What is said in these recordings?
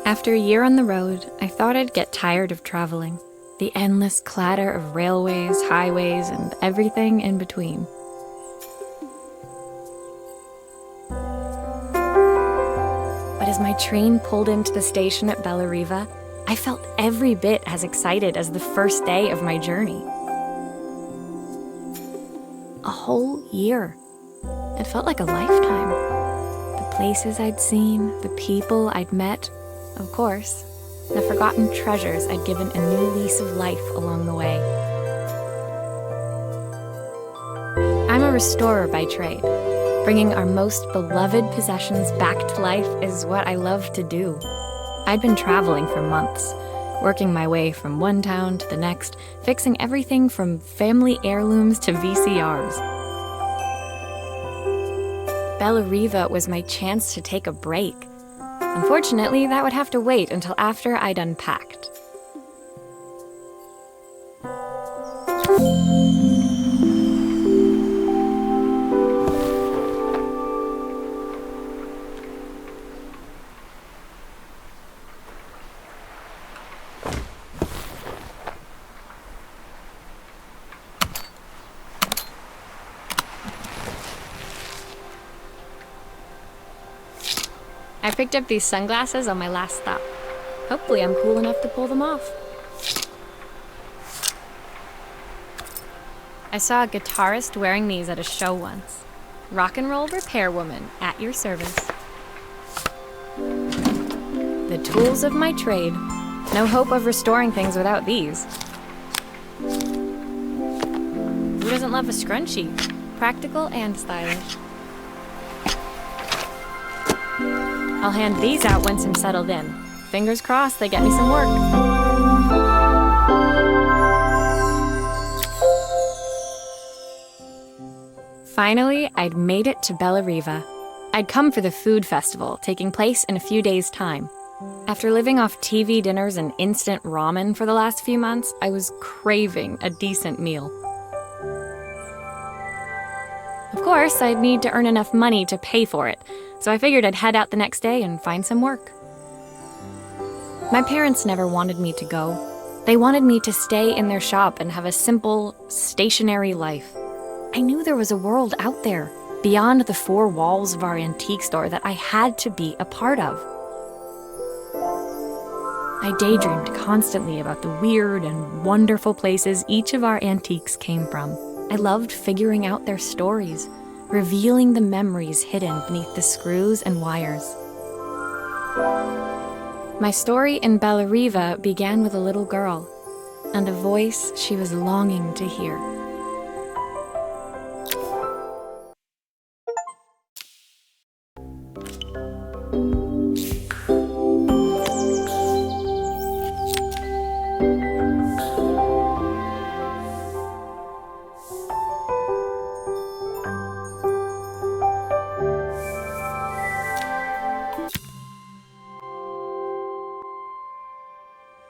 After a year on the road, I thought I'd get tired of traveling. The endless clatter of railways, highways, and everything in between. But as my train pulled into the station at Bellariva, I felt every bit as excited as the first day of my journey. A whole year. It felt like a lifetime. The places I'd seen, the people I'd met, of course, the forgotten treasures I'd given a new lease of life along the way. I'm a restorer by trade. Bringing our most beloved possessions back to life is what I love to do. I'd been traveling for months, working my way from one town to the next, fixing everything from family heirlooms to VCRs. Bellariva was my chance to take a break. Unfortunately, that would have to wait until after I'd unpacked. I picked up these sunglasses on my last stop. Hopefully I'm cool enough to pull them off. I saw a guitarist wearing these at a show once. Rock and roll repair woman, at your service. The tools of my trade. No hope of restoring things without these. Who doesn't love a scrunchie? Practical and stylish. I'll hand these out once I'm settled in. Fingers crossed they get me some work. Finally, I'd made it to Bellariva. I'd come for the food festival, taking place in a few days' time. After living off TV dinners and instant ramen for the last few months, I was craving a decent meal. Of course, I'd need to earn enough money to pay for it, so I figured I'd head out the next day and find some work. My parents never wanted me to go. They wanted me to stay in their shop and have a simple, stationary life. I knew there was a world out there, beyond the four walls of our antique store, that I had to be a part of. I daydreamed constantly about the weird and wonderful places each of our antiques came from. I loved figuring out their stories, revealing the memories hidden beneath the screws and wires. My story in Bellariva began with a little girl and a voice she was longing to hear.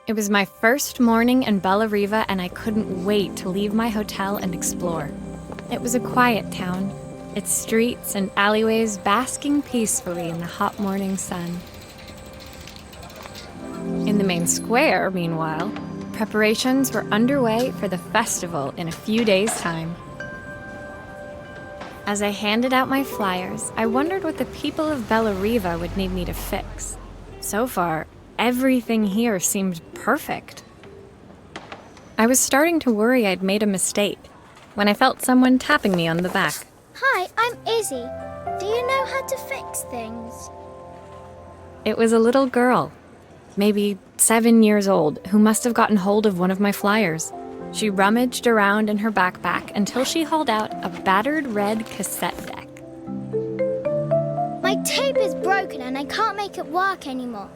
It was my first morning in Bellariva, and I couldn't wait to leave my hotel and explore. It was a quiet town, its streets and alleyways basking peacefully in the hot morning sun. In the main square, meanwhile, preparations were underway for the festival in a few days' time. As I handed out my flyers, I wondered what the people of Bellariva would need me to fix. So far, everything here seemed perfect. I was starting to worry I'd made a mistake when I felt someone tapping me on the back. Hi, I'm Izzy. Do you know how to fix things? It was a little girl, maybe 7 years old, who must have gotten hold of one of my flyers. She rummaged around in her backpack until she hauled out a battered red cassette deck. My My tape is broken and I can't make it work anymore.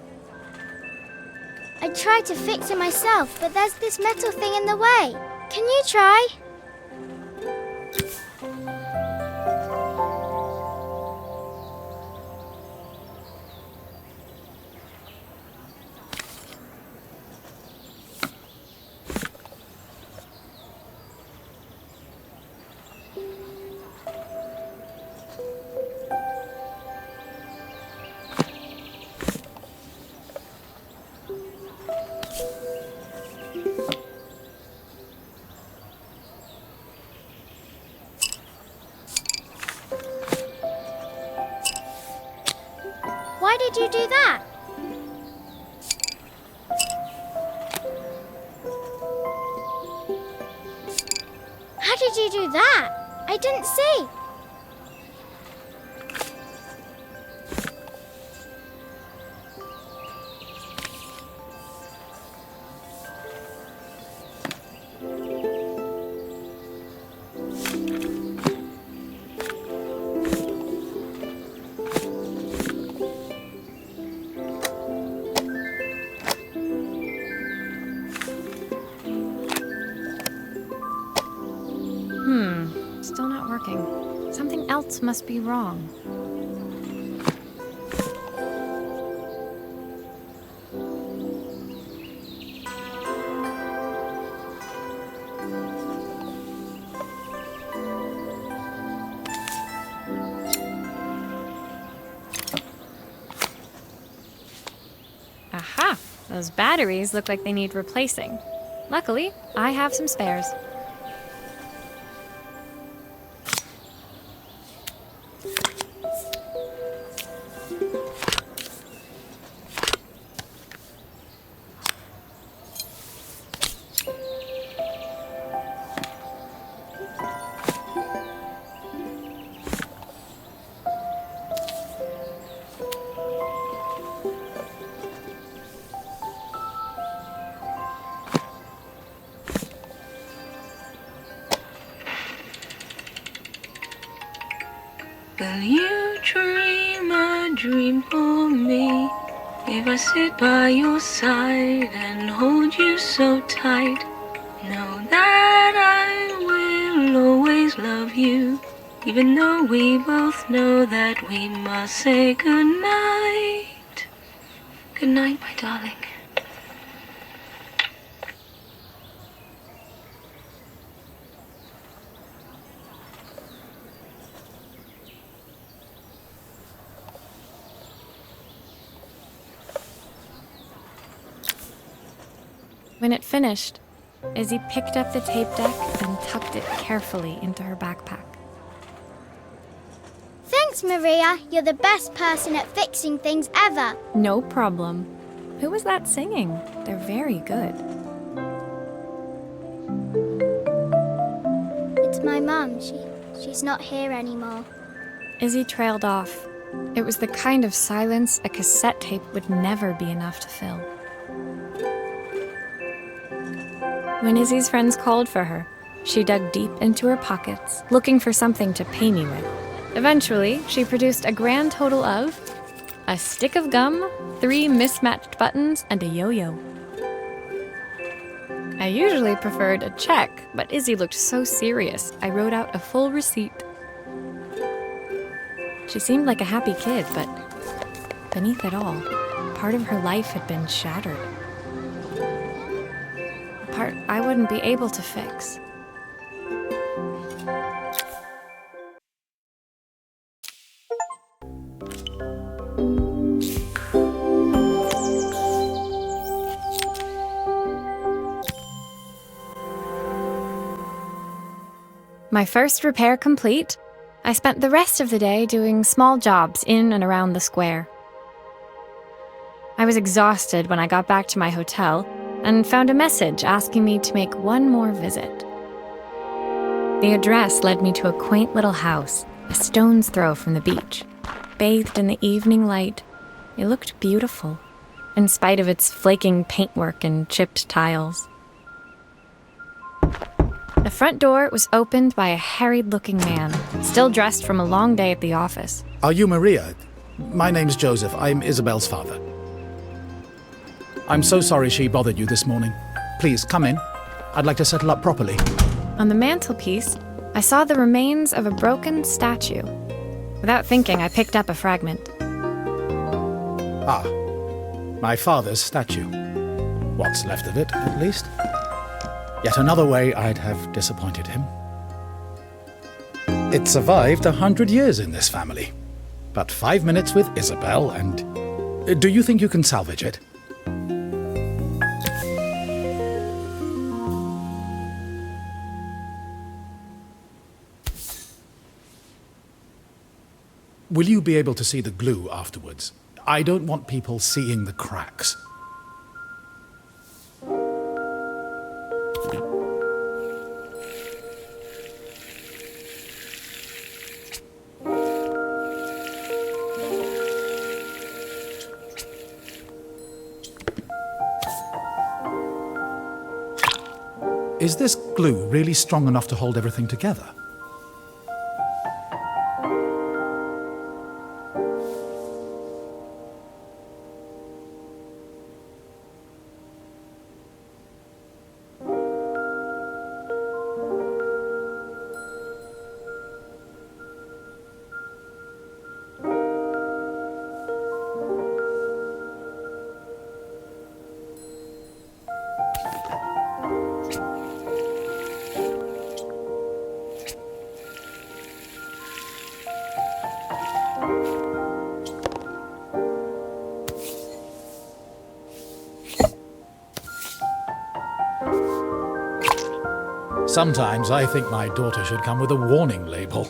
I tried to fix it myself, but there's this metal thing in the way. Can you try? Why did you do that? How did you do that? I didn't see. Still not working. Something else must be wrong. Aha! Those batteries look like they need replacing. Luckily, I have some spares. Will you dream a dream for me? If I sit by your side and hold you so tight, know that I will always love you, even though we both know that we must say goodnight. Good night, my darling. When it finished, Izzy picked up the tape deck and tucked it carefully into her backpack. Thanks, Maria. You're the best person at fixing things ever. No problem. Who was that singing? They're very good. It's my mum. She's not here anymore. Izzy trailed off. It was the kind of silence a cassette tape would never be enough to fill. When Izzy's friends called for her, she dug deep into her pockets, looking for something to pay me with. Eventually, she produced a grand total of a stick of gum, 3 mismatched buttons, and a yo-yo. I usually preferred a check, but Izzy looked so serious, I wrote out a full receipt. She seemed like a happy kid, but beneath it all, part of her life had been shattered. A part I wouldn't be able to fix. My first repair complete, I spent the rest of the day doing small jobs in and around the square. I was exhausted when I got back to my hotel and found a message asking me to make one more visit. The address led me to a quaint little house, a stone's throw from the beach. Bathed in the evening light, it looked beautiful, in spite of its flaking paintwork and chipped tiles. The front door was opened by a harried-looking man, still dressed from a long day at the office. Are you Maria? My name's Joseph. I'm Isabel's father. I'm so sorry she bothered you this morning. Please, come in. I'd like to settle up properly. On the mantelpiece, I saw the remains of a broken statue. Without thinking, I picked up a fragment. Ah, my father's statue. What's left of it, at least. Yet another way I'd have disappointed him. It survived 100 years in this family. But 5 minutes with Isabel and... Do you think you can salvage it? Will you be able to see the glue afterwards? I don't want people seeing the cracks. Is this glue really strong enough to hold everything together? Sometimes I think my daughter should come with a warning label.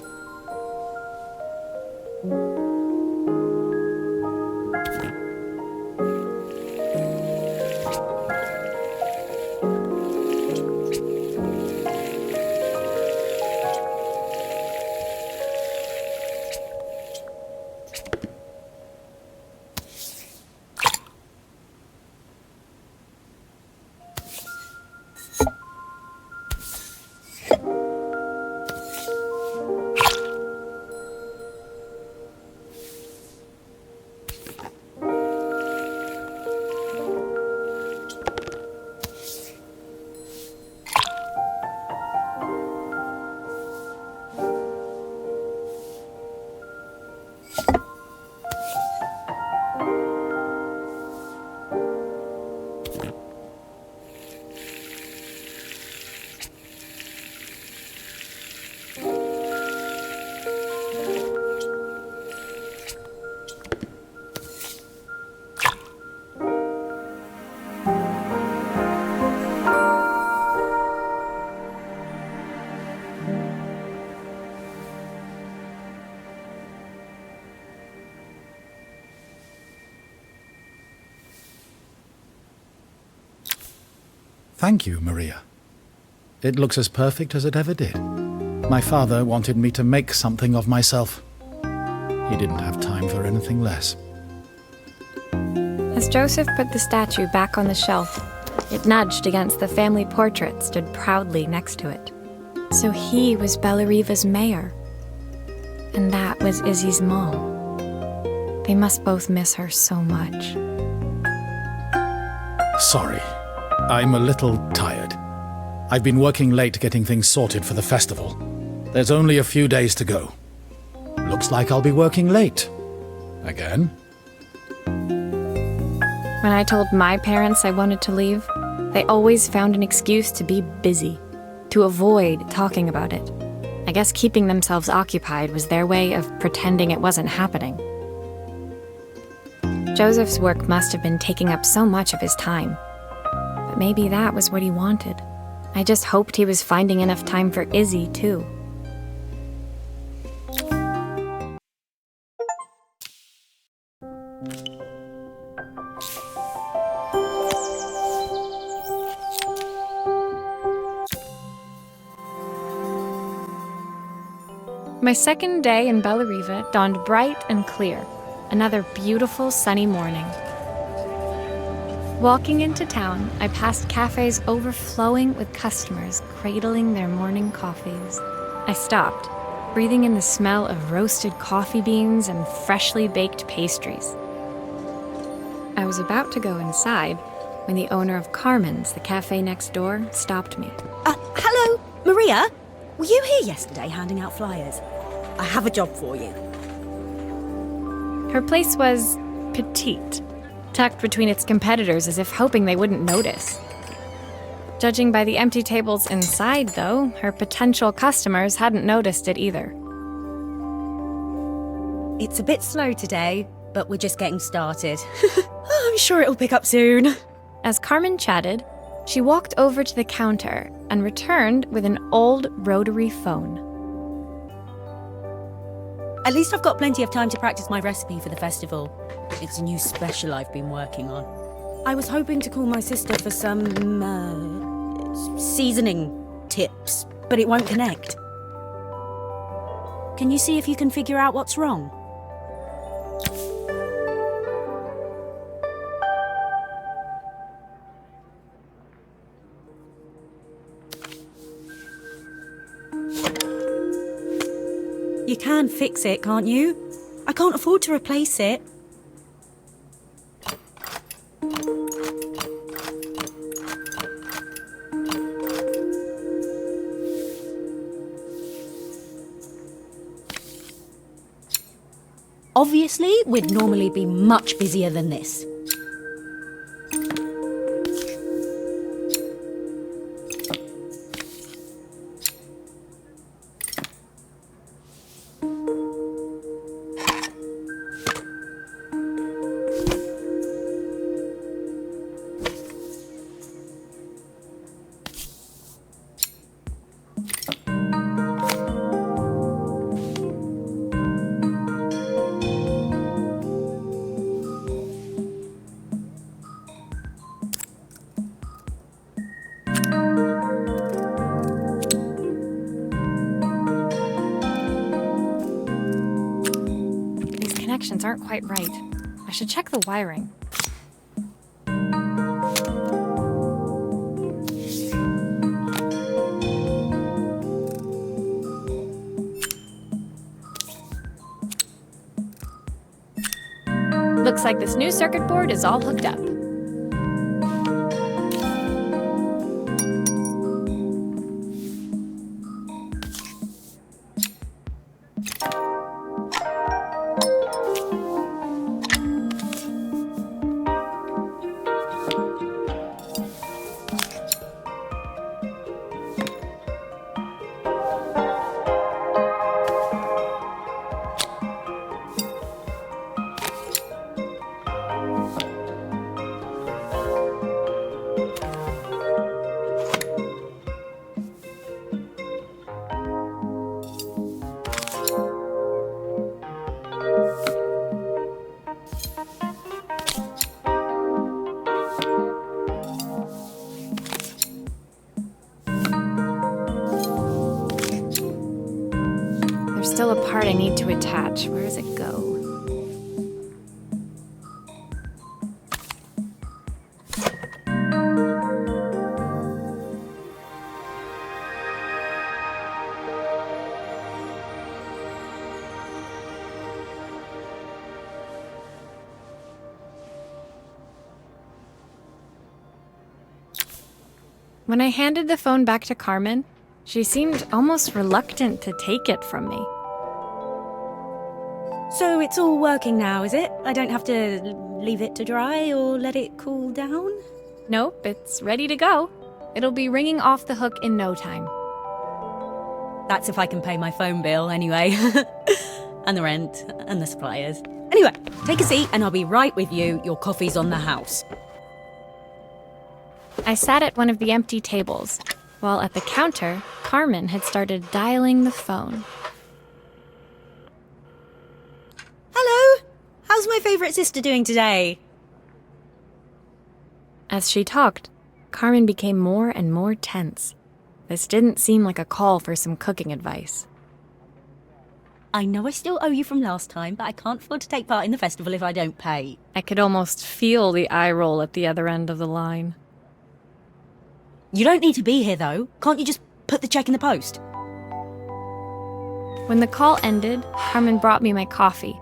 Thank you, Maria. It looks as perfect as it ever did. My father wanted me to make something of myself. He didn't have time for anything less. As Joseph put the statue back on the shelf, it nudged against the family portrait stood proudly next to it. So he was Bellariva's mayor. And that was Izzy's mom. They must both miss her so much. Sorry. I'm a little tired. I've been working late getting things sorted for the festival. There's only a few days to go. Looks like I'll be working late. Again? When I told my parents I wanted to leave, they always found an excuse to be busy, to avoid talking about it. I guess keeping themselves occupied was their way of pretending it wasn't happening. Joseph's work must have been taking up so much of his time. But maybe that was what he wanted. I just hoped he was finding enough time for Izzy, too. My second day in Bellariva dawned bright and clear, another beautiful sunny morning. Walking into town, I passed cafes overflowing with customers cradling their morning coffees. I stopped, breathing in the smell of roasted coffee beans and freshly baked pastries. I was about to go inside when the owner of Carmen's, the cafe next door, stopped me. Hello, Maria? Were you here yesterday handing out flyers? I have a job for you. Her place was petite, tucked between its competitors as if hoping they wouldn't notice. Judging by the empty tables inside, though, her potential customers hadn't noticed it either. It's a bit slow today, but we're just getting started. I'm sure it'll pick up soon. As Carmen chatted, she walked over to the counter and returned with an old rotary phone. At least I've got plenty of time to practice my recipe for the festival. It's a new special I've been working on. I was hoping to call my sister for some, seasoning tips, but it won't connect. Can you see if you can figure out what's wrong? You can fix it, can't you? I can't afford to replace it. Obviously, we'd normally be much busier than this. Connections aren't quite right. I should check the wiring. Looks like this new circuit board is all hooked up. There's still a part I need to attach. Where does it go? When I handed the phone back to Carmen, she seemed almost reluctant to take it from me. So it's all working now, is it? I don't have to leave it to dry or let it cool down? Nope, it's ready to go. It'll be ringing off the hook in no time. That's if I can pay my phone bill anyway. And the rent and the suppliers. Anyway, take a seat and I'll be right with you. Your coffee's on the house. I sat at one of the empty tables, while at the counter, Carmen had started dialing the phone. Hello! How's my favourite sister doing today? As she talked, Carmen became more and more tense. This didn't seem like a call for some cooking advice. I know I still owe you from last time, but I can't afford to take part in the festival if I don't pay. I could almost feel the eye roll at the other end of the line. You don't need to be here, though. Can't you just put the check in the post? When the call ended, Carmen brought me my coffee,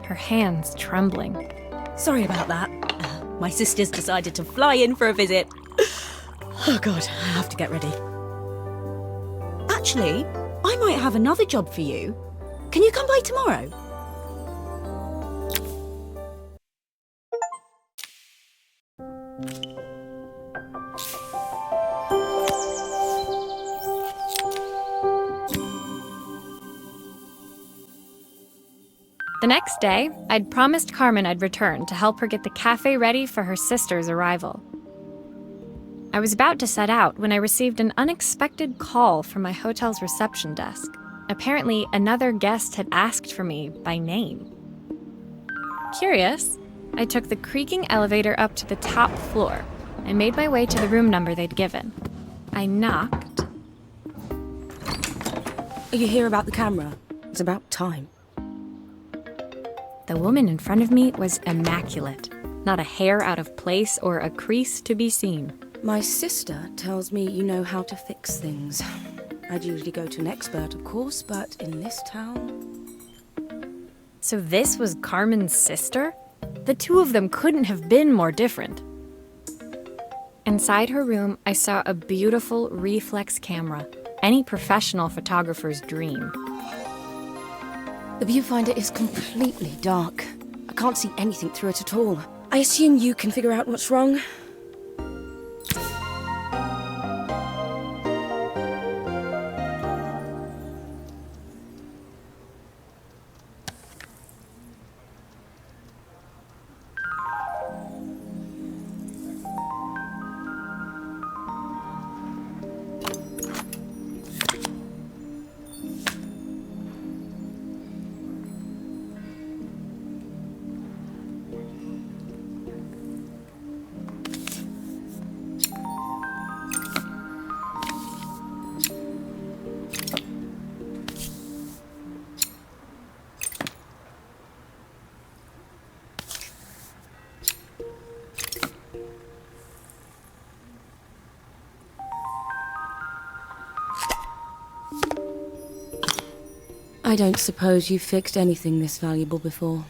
her hands trembling. Sorry about that. My sister's decided to fly in for a visit. Oh God, I have to get ready. Actually, I might have another job for you. Can you come by tomorrow? The next day, I'd promised Carmen I'd return to help her get the cafe ready for her sister's arrival. I was about to set out when I received an unexpected call from my hotel's reception desk. Apparently, another guest had asked for me by name. Curious, I took the creaking elevator up to the top floor and made my way to the room number they'd given. I knocked. Are you here about the camera? It's about time. The woman in front of me was immaculate. Not a hair out of place or a crease to be seen. My sister tells me you know how to fix things. I'd usually go to an expert, of course, but in this town... So this was Carmen's sister? The two of them couldn't have been more different. Inside her room, I saw a beautiful reflex camera. Any professional photographer's dream. The viewfinder is completely dark. I can't see anything through it at all. I assume you can figure out what's wrong? I don't suppose you've fixed anything this valuable before.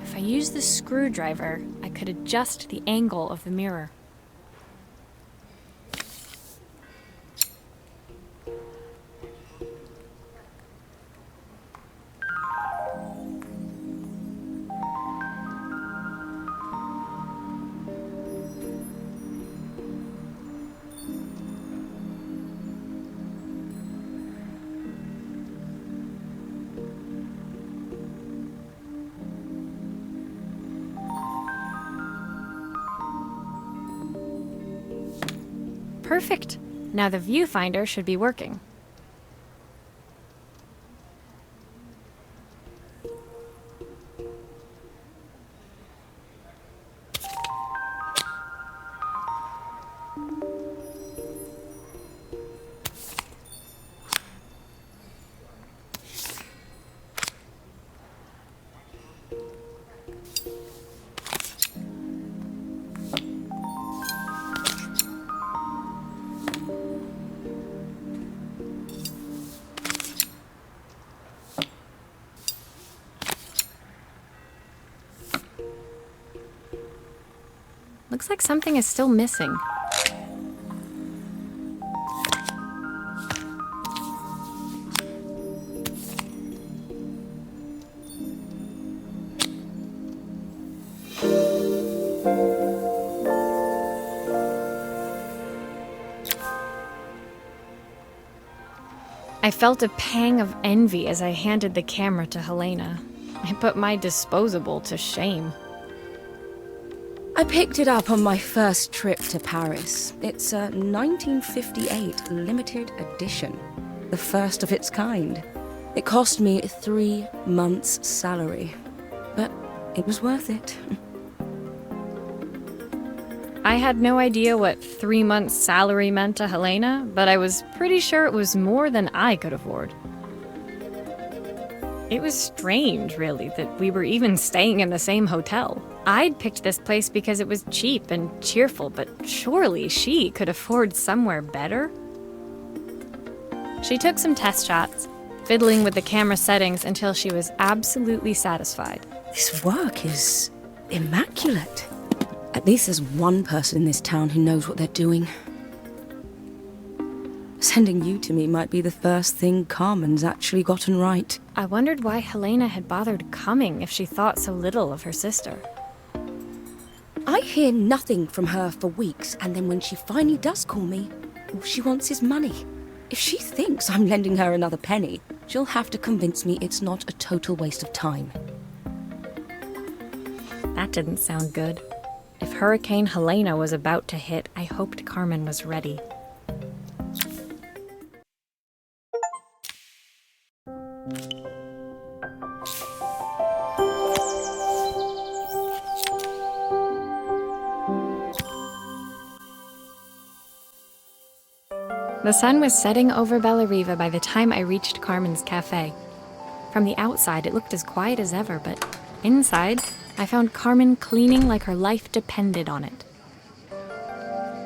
If I used the screwdriver, I could adjust the angle of the mirror. Perfect. Now the viewfinder should be working. Looks like something is still missing. I felt a pang of envy as I handed the camera to Helena. I put my disposable to shame. I picked it up on my first trip to Paris. It's a 1958 limited edition, the first of its kind. It cost me 3 months' salary, but it was worth it. I had no idea what 3 months' salary meant to Helena, but I was pretty sure it was more than I could afford. It was strange, really, that we were even staying in the same hotel. I'd picked this place because it was cheap and cheerful, but surely she could afford somewhere better? She took some test shots, fiddling with the camera settings until she was absolutely satisfied. This work is immaculate. At least there's one person in this town who knows what they're doing. Sending you to me might be the first thing Carmen's actually gotten right. I wondered why Helena had bothered coming if she thought so little of her sister. I hear nothing from her for weeks, and then when she finally does call me, all she wants is money. If she thinks I'm lending her another penny, she'll have to convince me it's not a total waste of time. That didn't sound good. If Hurricane Helena was about to hit, I hoped Carmen was ready. The sun was setting over Bellariva by the time I reached Carmen's cafe. From the outside, it looked as quiet as ever, but inside, I found Carmen cleaning like her life depended on it.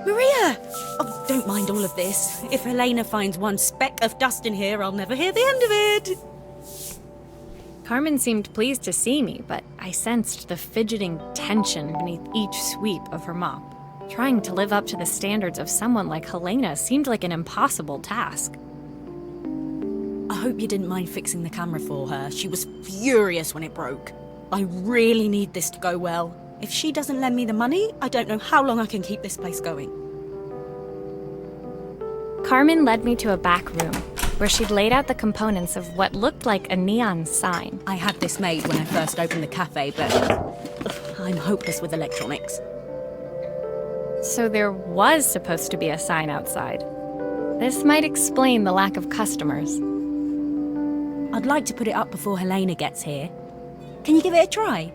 Maria! Oh, don't mind all of this. If Helena finds one speck of dust in here, I'll never hear the end of it. Carmen seemed pleased to see me, but I sensed the fidgeting tension beneath each sweep of her mop. Trying to live up to the standards of someone like Helena seemed like an impossible task. I hope you didn't mind fixing the camera for her. She was furious when it broke. I really need this to go well. If she doesn't lend me the money, I don't know how long I can keep this place going. Carmen led me to a back room, where she'd laid out the components of what looked like a neon sign. I had this made when I first opened the cafe, but I'm hopeless with electronics. So there was supposed to be a sign outside. This might explain the lack of customers. I'd like to put it up before Helena gets here. Can you give it a try?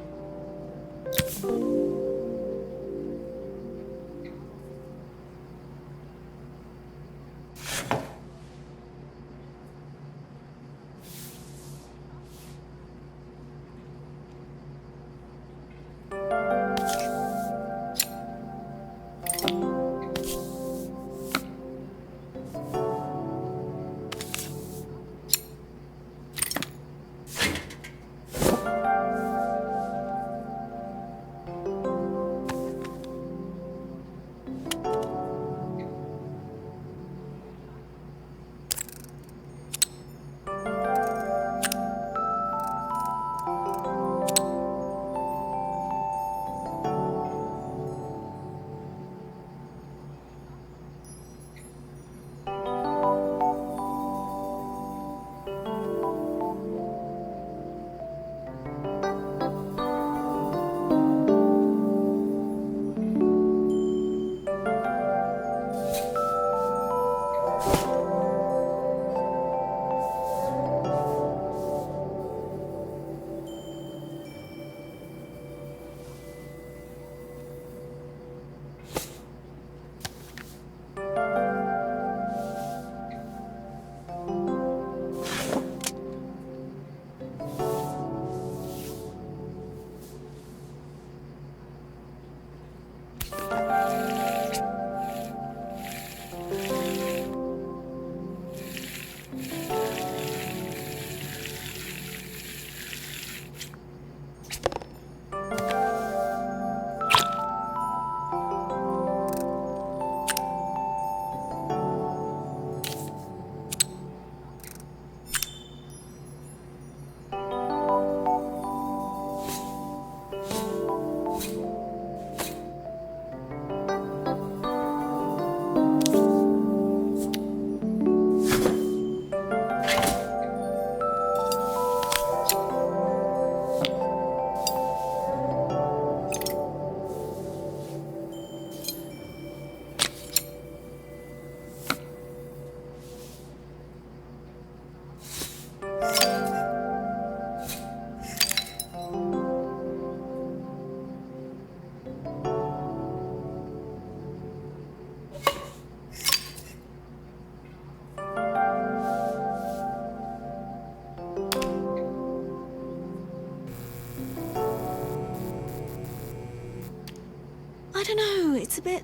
don't know, it's a bit,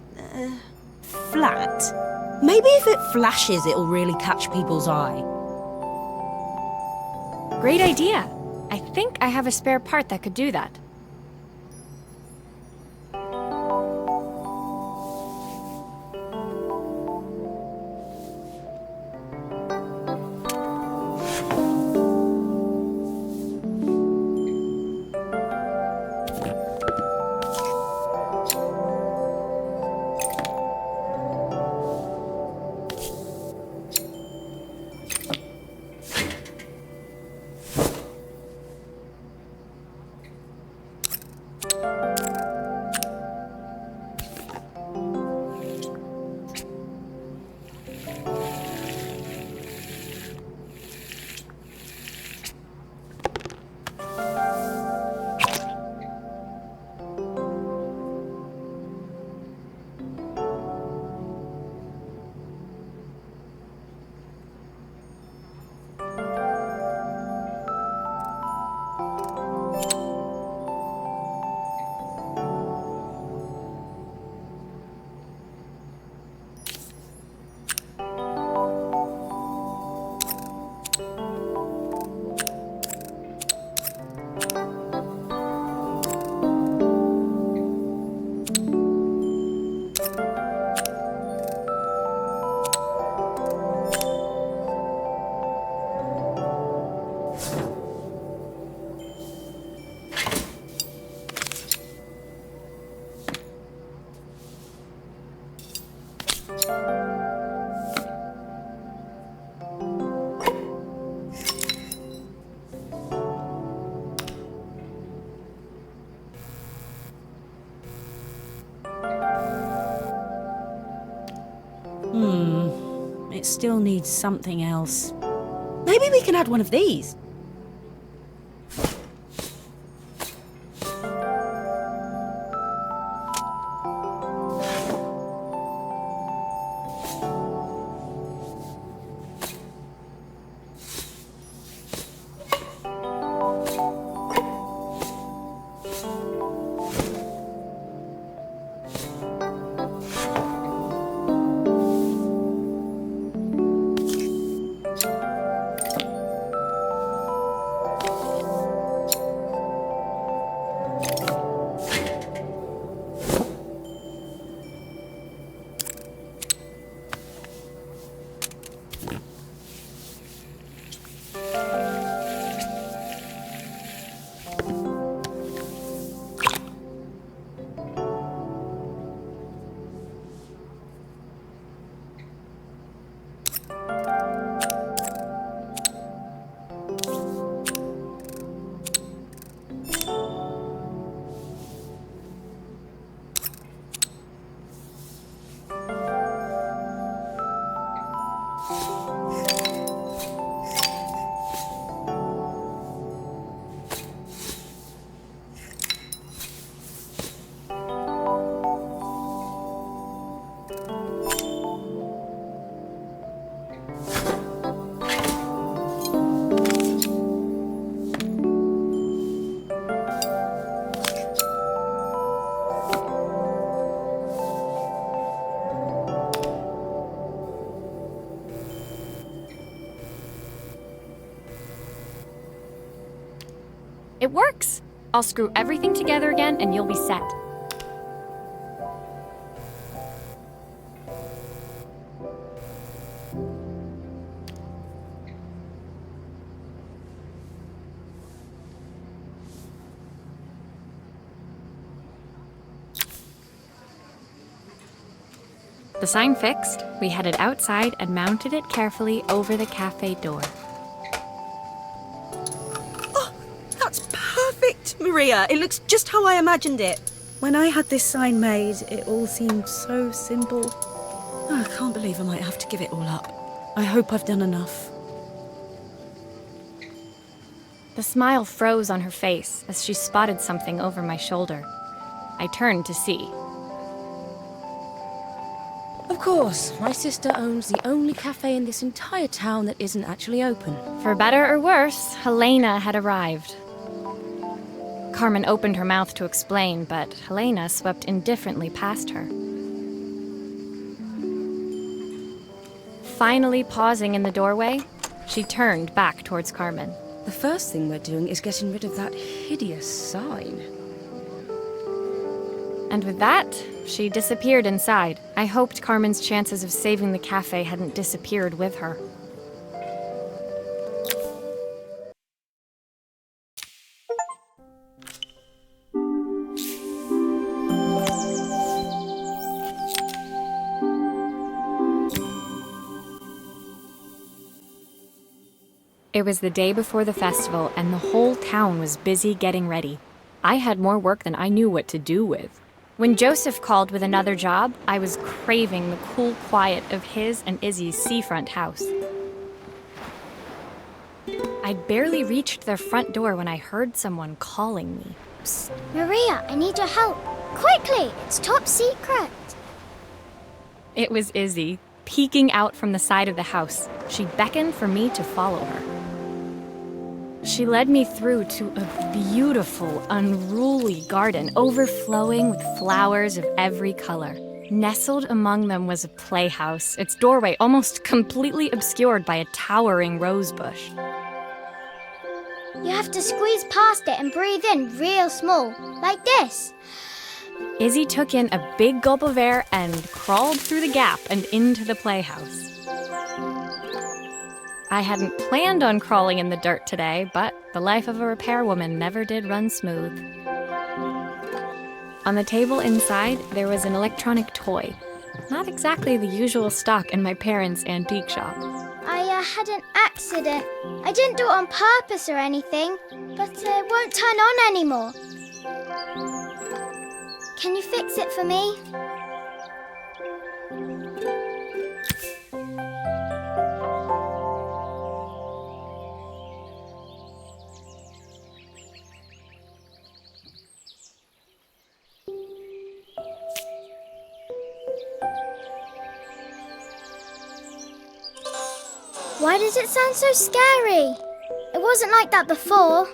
flat. Maybe if it flashes, it'll really catch people's eye. Great idea. I think I have a spare part that could do that. It still needs something else. Maybe we can add one of these. It works! I'll screw everything together again and you'll be set. The sign fixed, we headed outside and mounted it carefully over the cafe door. That's perfect, Maria. It looks just how I imagined it. When I had this sign made, it all seemed so simple. Oh, I can't believe I might have to give it all up. I hope I've done enough. The smile froze on her face as she spotted something over my shoulder. I turned to see. Of course, my sister owns the only cafe in this entire town that isn't actually open. For better or worse, Helena had arrived. Carmen opened her mouth to explain, but Helena swept indifferently past her. Finally pausing in the doorway, she turned back towards Carmen. The first thing we're doing is getting rid of that hideous sign. And with that, she disappeared inside. I hoped Carmen's chances of saving the cafe hadn't disappeared with her. It was the day before the festival, and the whole town was busy getting ready. I had more work than I knew what to do with. When Joseph called with another job, I was craving the cool quiet of his and Izzy's seafront house. I'd barely reached their front door when I heard someone calling me. Psst, Maria, I need your help. Quickly, it's top secret. It was Izzy, peeking out from the side of the house. She beckoned for me to follow her. She led me through to a beautiful, unruly garden overflowing with flowers of every color. Nestled among them was a playhouse, its doorway almost completely obscured by a towering rose bush. You have to squeeze past it and breathe in real small, like this. Izzy took in a big gulp of air and crawled through the gap and into the playhouse. I hadn't planned on crawling in the dirt today, but the life of a repairwoman never did run smooth. On the table inside, there was an electronic toy. Not exactly the usual stock in my parents' antique shop. I had an accident. I didn't do it on purpose or anything, but it won't turn on anymore. Can you fix it for me? Why does it sound so scary? It wasn't like that before.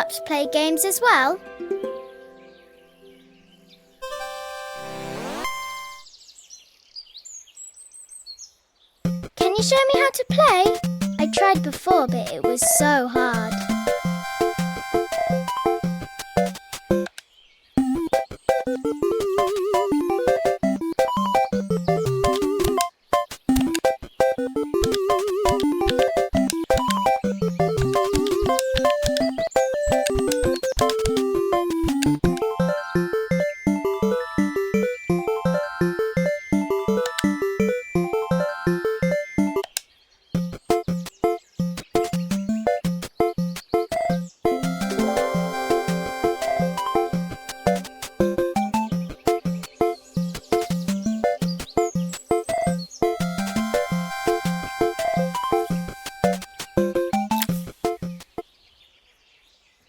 grown-ups play games as well? Can you show me how to play? I tried before, but it was so hard.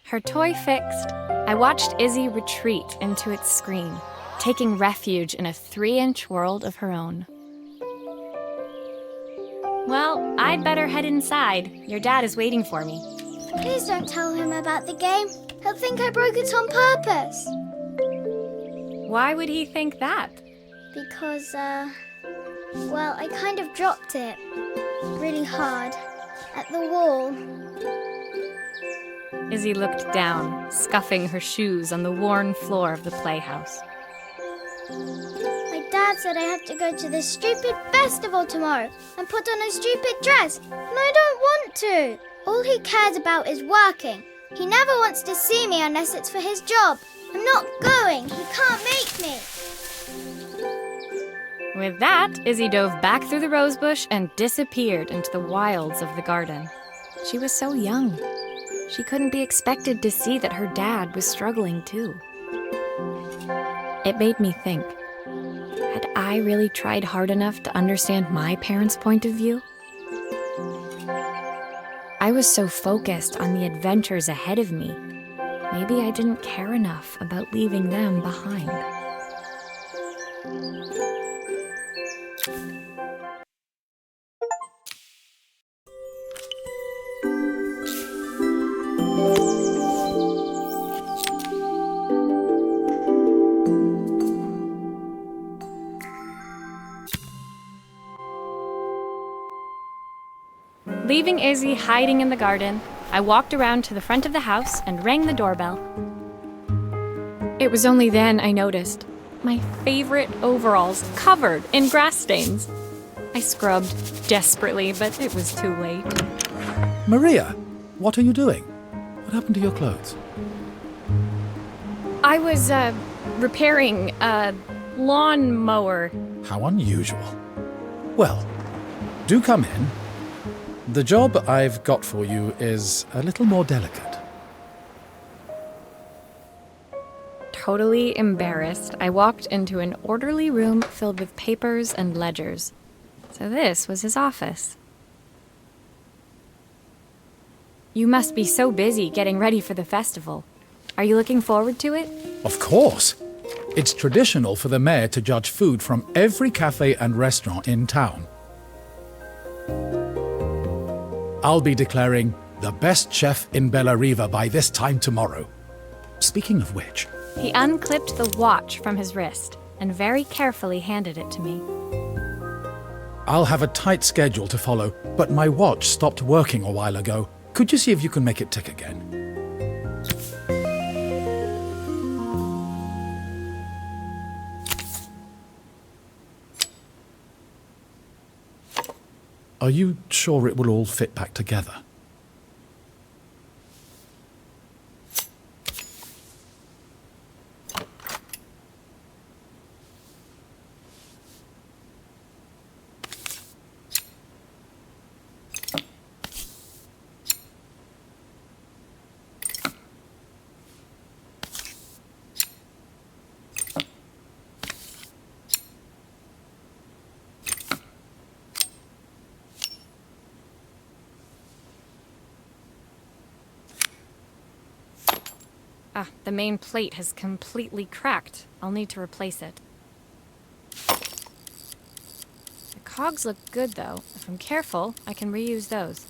Her toy fixed, I watched Izzy retreat into its screen, taking refuge in a 3-inch world of her own. Well, I'd better head inside. Your dad is waiting for me. Please don't tell him about the game. He'll think I broke it on purpose. Why would he think that? Because, well, I kind of dropped it really hard at the wall. Izzy looked down, scuffing her shoes on the worn floor of the playhouse. My dad said I have to go to this stupid festival tomorrow and put on a stupid dress, and I don't want to. All he cares about is working. He never wants to see me unless it's for his job. I'm not going. He can't make me. With that, Izzy dove back through the rosebush and disappeared into the wilds of the garden. She was so young. She couldn't be expected to see that her dad was struggling too. It made me think, had I really tried hard enough to understand my parents' point of view? I was so focused on the adventures ahead of me, maybe I didn't care enough about leaving them behind. Leaving Izzy hiding in the garden, I walked around to the front of the house and rang the doorbell. It was only then I noticed my favorite overalls covered in grass stains. I scrubbed desperately, but it was too late. Maria, what are you doing? What happened to your clothes? I was, repairing a lawnmower. How unusual. Well, do come in. The job I've got for you is a little more delicate. Totally embarrassed, I walked into an orderly room filled with papers and ledgers. So this was his office. You must be so busy getting ready for the festival. Are you looking forward to it? Of course. It's traditional for the mayor to judge food from every cafe and restaurant in town. I'll be declaring the best chef in Bellariva by this time tomorrow. Speaking of which... He unclipped the watch from his wrist and very carefully handed it to me. I'll have a tight schedule to follow, but my watch stopped working a while ago. Could you see if you can make it tick again? Are you sure it will all fit back together? The main plate has completely cracked. I'll need to replace it. The cogs look good, though. If I'm careful, I can reuse those.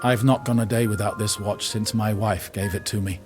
I've not gone a day without this watch since my wife gave it to me.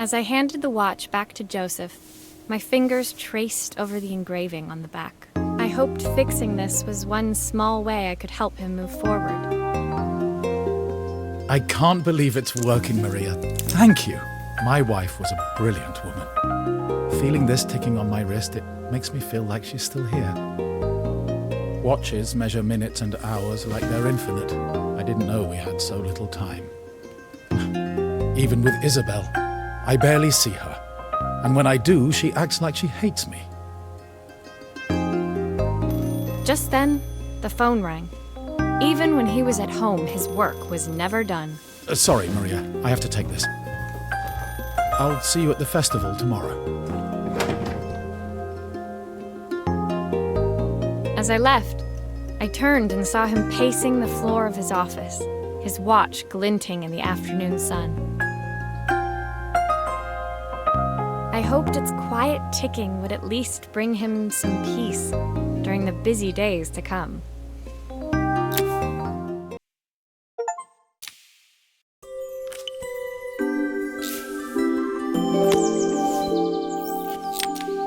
As I handed the watch back to Joseph, my fingers traced over the engraving on the back. I hoped fixing this was one small way I could help him move forward. I can't believe it's working, Maria. Thank you. My wife was a brilliant woman. Feeling this ticking on my wrist, it makes me feel like she's still here. Watches measure minutes and hours like they're infinite. I didn't know we had so little time. Even with Isabel, I barely see her. And when I do, she acts like she hates me. Just then, the phone rang. Even when he was at home, his work was never done. Sorry, Maria. I have to take this. I'll see you at the festival tomorrow. As I left, I turned and saw him pacing the floor of his office, his watch glinting in the afternoon sun. I hoped its quiet ticking would at least bring him some peace during the busy days to come.